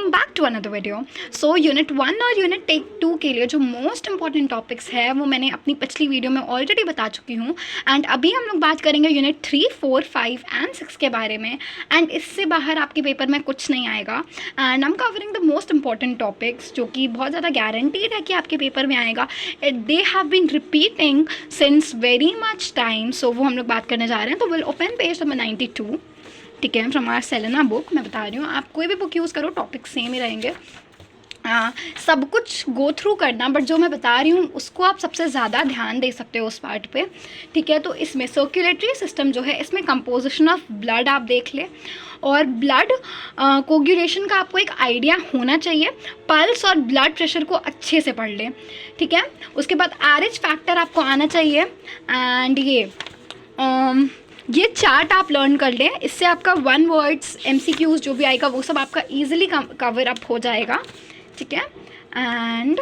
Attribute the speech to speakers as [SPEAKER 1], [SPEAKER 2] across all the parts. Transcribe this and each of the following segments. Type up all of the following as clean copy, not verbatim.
[SPEAKER 1] Welcome back to another video. So unit 1 और unit 2 के लिए जो मोस्ट इंपॉर्टेंट टॉपिक्स है वो मैंने अपनी पिछली वीडियो में ऑलरेडी बता चुकी हूँ। एंड अभी हम लोग बात करेंगे यूनिट 3, 4, 5 एंड 6 के बारे में। एंड इससे बाहर आपके पेपर में कुछ नहीं आएगा। And I am covering the most important topics जो कि बहुत ज़्यादा गारंटीड है कि आपके पेपर में आएगा। They have been repeating since very much time. So वो हम लोग बात करने जा रहे हैं। तो विल ओपन पेज नंबर 92, ठीक है, फ्रॉम आवर सेलेना बुक। मैं बता रही हूँ, आप कोई भी बुक यूज़ करो, टॉपिक सेम ही रहेंगे। सब कुछ गो थ्रू करना, बट जो मैं बता रही हूँ उसको आप सबसे ज़्यादा ध्यान दे सकते हो उस पार्ट पे, ठीक है। तो इसमें सर्कुलेटरी सिस्टम जो है, इसमें कंपोजिशन ऑफ ब्लड आप देख ले, और ब्लड कोगुलेशन का आपको एक आइडिया होना चाहिए। पल्स और ब्लड प्रेशर को अच्छे से पढ़ ले, ठीक है। उसके बाद एरिज फैक्टर आपको आना चाहिए। एंड ये चार्ट आप लर्न कर लें, इससे आपका 1 वर्ड्स MCQs जो भी आएगा वो सब आपका ईजिली कवर अप हो जाएगा, ठीक है। एंड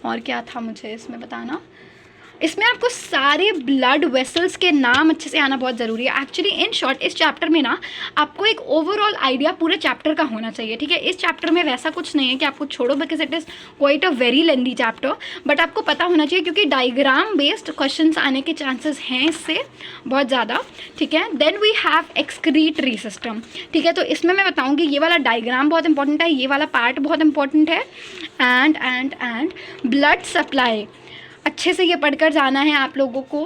[SPEAKER 1] और क्या था मुझे इसमें बताना, इसमें आपको सारे ब्लड वेसल्स के नाम अच्छे से आना बहुत ज़रूरी है। एक्चुअली इन शॉर्ट इस चैप्टर में ना आपको एक ओवरऑल आइडिया पूरे चैप्टर का होना चाहिए, ठीक है। इस चैप्टर में वैसा कुछ नहीं है कि आपको छोड़ो, because it is quite a very lengthy chapter, but आपको पता होना चाहिए क्योंकि डायग्राम बेस्ड क्वेश्चंस आने के चांसेस हैं इससे बहुत ज़्यादा, ठीक है। Then we have excretory system, ठीक है। तो इसमें मैं बताऊँगी ये वाला डायग्राम बहुत इंपॉर्टेंट है, ये वाला पार्ट बहुत इंपॉर्टेंट है। एंड ब्लड सप्लाई अच्छे से ये पढ़कर जाना है आप लोगों को।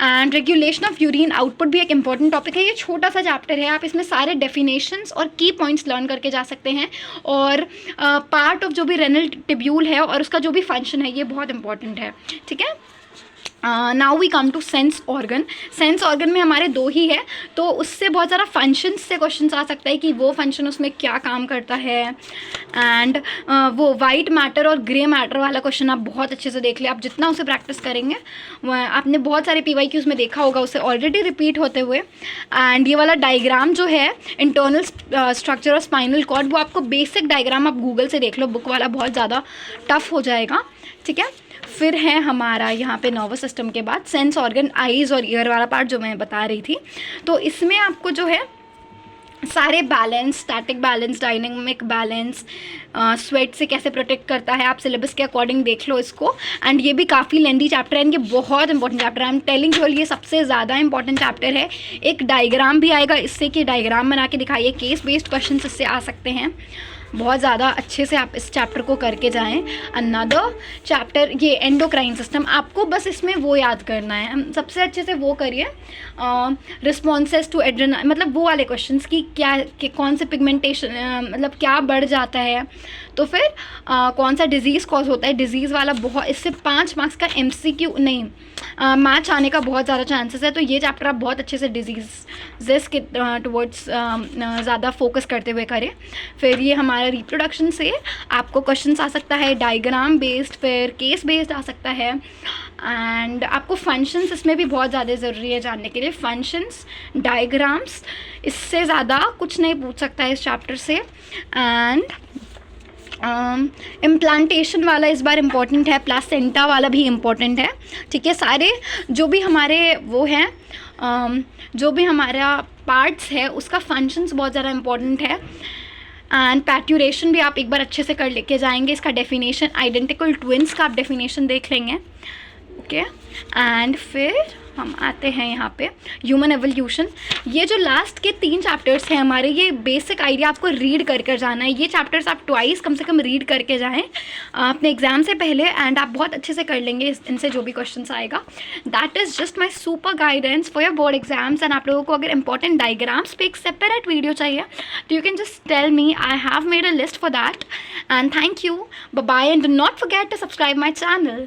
[SPEAKER 1] And regulation of urine output भी एक इंपॉर्टेंट टॉपिक है। ये छोटा सा चैप्टर है, आप इसमें सारे डेफिनेशंस और की पॉइंट्स लर्न करके जा सकते हैं। और पार्ट ऑफ जो भी रेनल टिब्यूल है और उसका जो भी फंक्शन है, ये बहुत इंपॉर्टेंट है, ठीक है। Now we come to sense organ. Sense organ में हमारे 2 ही है, तो उससे बहुत ज़्यादा फंक्शंस से क्वेश्चन आ सकता है कि वो फंक्शन उसमें क्या काम करता है। एंड वो वाइट मैटर और ग्रे मैटर वाला क्वेश्चन आप बहुत अच्छे से देख ले। आप जितना उसे प्रैक्टिस करेंगे, आपने बहुत सारे PYQs में देखा होगा उसे ऑलरेडी रिपीट होते हुए। एंड ये वाला डायग्राम जो है इंटरनल स्ट्रक्चर और स्पाइनल कॉर्ड, वो आपको बेसिक डायग्राम आप गूगल से देख लो, बुक वाला बहुत ज़्यादा टफ हो जाएगा, ठीक है। फिर है हमारा यहाँ पे नर्वस सिस्टम के बाद सेंस ऑर्गन, आईज़ और ईयर वाला पार्ट जो मैं बता रही थी। तो इसमें आपको जो है सारे balance, static balance, dynamic balance, sweat से कैसे प्रोटेक्ट करता है, आप सिलेबस के अकॉर्डिंग देख लो इसको। एंड ये भी काफ़ी लेंदी चैप्टर है, ये बहुत इंपॉर्टेंट चैप्टर है। आई एम टेलिंग यू, ये सबसे ज़्यादा इंपॉर्टेंट चैप्टर है। एक डायग्राम भी आएगा इससे कि डायग्राम बना के दिखाइए, केस बेस्ड क्वेश्चन इससे आ सकते हैं। बहुत ज़्यादा अच्छे से आप इस चैप्टर को करके जाएं। अनदर चैप्टर ये एंडोक्राइन सिस्टम, आपको बस इसमें वो याद करना है, हम सबसे अच्छे से वो करिए। रिस्पॉन्सेस टू एड्रेनल, मतलब वो वाले क्वेश्चंस की क्या कि कौन से पिगमेंटेशन, मतलब क्या बढ़ जाता है, तो फिर कौन सा डिज़ीज़ कॉज होता है, डिज़ीज़ वाला बहुत, इससे 5 मार्क्स का MCQ नहीं मैच आने का बहुत ज़्यादा चांसेस है। तो ये चैप्टर आप बहुत अच्छे से डिजीज़ के टुवर्ड्स ज़्यादा फोकस करते हुए करें। फिर ये हमारा रिप्रोडक्शन से आपको क्वेश्चंस आ सकता है, डायग्राम बेस्ड, फिर केस बेस्ड आ सकता है। एंड आपको फंक्शंस इसमें भी बहुत ज़्यादा ज़रूरी है जानने के लिए, फंक्शंस, डायग्राम्स, इससे ज़्यादा कुछ नहीं पूछ सकता है इस चैप्टर से। एंड इम्प्लांटेशन वाला इस बार इम्पॉर्टेंट है, प्लासेंटा वाला भी इम्पॉर्टेंट है, ठीक है। सारे जो भी हमारे वो हैं, जो भी हमारा पार्ट्स है उसका फंक्शंस बहुत ज़्यादा इम्पॉर्टेंट है। एंड पैट्यूरेशन भी आप एक बार अच्छे से कर लेके जाएंगे। इसका डेफिनेशन, आइडेंटिकल ट्विंस का आप डेफिनेशन देख लेंगे, ओके। एंड फिर हम आते हैं यहाँ पे ह्यूमन एवोल्यूशन। ये जो लास्ट के 3 चैप्टर्स हैं हमारे, ये बेसिक आइडिया आपको रीड करके जाना है। ये चैप्टर्स आप ट्वाइस कम से कम रीड करके जाएं अपने एग्जाम से पहले, एंड आप बहुत अच्छे से कर लेंगे इनसे जो भी क्वेश्चंस आएगा। That is just my super guidance for your board exams. And आप लोगों को अगर इंपॉर्टेंट डायग्राम्स पे एक सेपरेट वीडियो चाहिए तो you can just tell me, I have made a list for that. And thank you, bye bye, and do not forget to subscribe my channel.